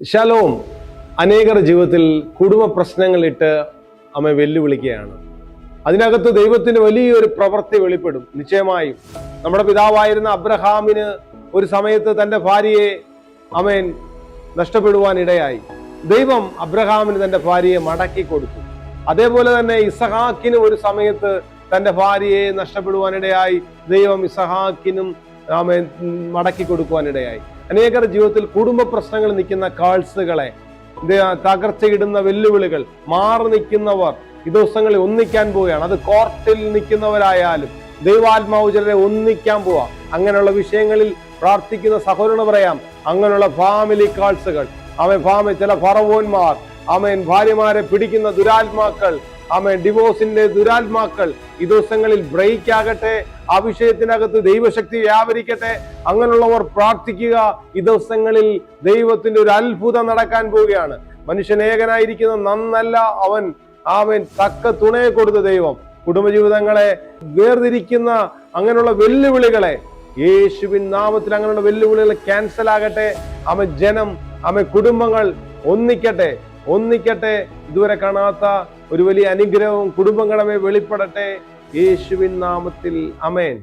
Shalom. അനേകർ ജീവിതത്തിൽ കുടുംബ പ്രശ്നങ്ങളിട്ട് അമ്മ വെല്ലുവിളിക്കുകയാണ്. അതിനകത്ത് ദൈവത്തിന് വലിയൊരു പ്രവൃത്തി വെളിപ്പെടും. നിശ്ചയമായും നമ്മുടെ പിതാവായിരുന്ന അബ്രഹാമിന് ഒരു സമയത്ത് തന്റെ ഭാര്യയെ അമേൻ നഷ്ടപ്പെടുവാൻ ഇടയായി. ദൈവം അബ്രഹാമിന് തന്റെ ഭാര്യയെ മടക്കി കൊടുത്തു. അതേപോലെ തന്നെ ഇസഹാക്കിന് ഒരു സമയത്ത് തന്റെ ഭാര്യയെ നഷ്ടപ്പെടുവാനിടയായി. ദൈവം ഇസഹാക്കിനും ആമേൻ മടക്കി കൊടുക്കുവാനിടയായി. അനേകർ ജീവിതത്തിൽ കുടുംബ പ്രശ്നങ്ങൾ നിൽക്കുന്ന കാഴ്സുകളെ, തകർച്ചയിടുന്ന വെല്ലുവിളികൾ, മാറി നിൽക്കുന്നവർ ഈ ദിവസങ്ങളിൽ ഒന്നിക്കാൻ പോവുകയാണ്. അത് കോർട്ടിൽ നിൽക്കുന്നവരായാലും ദൈവാത്മാവ് ചിലരെ ഒന്നിക്കാൻ പോവാം. അങ്ങനെയുള്ള വിഷയങ്ങളിൽ പ്രാർത്ഥിക്കുന്ന സഹോദരന് പറയാം, അങ്ങനെയുള്ള ഫാമിലി കാഴ്സുകൾ, ചില ഫറവോന്മാർ, ഭാര്യമാരെ പിടിക്കുന്ന ദുരാത്മാക്കൾ, ഡിവോഴ്സിന്റെ ദുരാത്മാക്കൾ ഈ ദിവസങ്ങളിൽ ബ്രേക്ക് ആകട്ടെ. ആ വിഷയത്തിനകത്ത് ദൈവശക്തി വ്യാപരിക്കട്ടെ. അങ്ങനെയുള്ളവർ പ്രാർത്ഥിക്കുക. ഈ ദിവസങ്ങളിൽ ദൈവത്തിന്റെ ഒരു അത്ഭുതം നടക്കാൻ പോവുകയാണ്. മനുഷ്യൻ ഏകനായിരിക്കുന്ന നന്നല്ല, അവൻ തക്ക തുണയെ കൊടുത്ത ദൈവം കുടുംബജീവിതങ്ങളെ വേർതിരിക്കുന്ന അങ്ങനെയുള്ള വെല്ലുവിളികളെ യേശുവിൻ നാമത്തിൽ അങ്ങനെയുള്ള വെല്ലുവിളികൾ ക്യാൻസൽ ആകട്ടെ. ജനം കുടുംബങ്ങൾ ഒന്നിക്കട്ടെ. ഇതുവരെ കാണാത്ത ഒരു വലിയ അനുഗ്രഹവും കുടുംബങ്ങളെ വെളിപ്പെടട്ടെ യേശുവിൻ നാമത്തിൽ. ആമേൻ.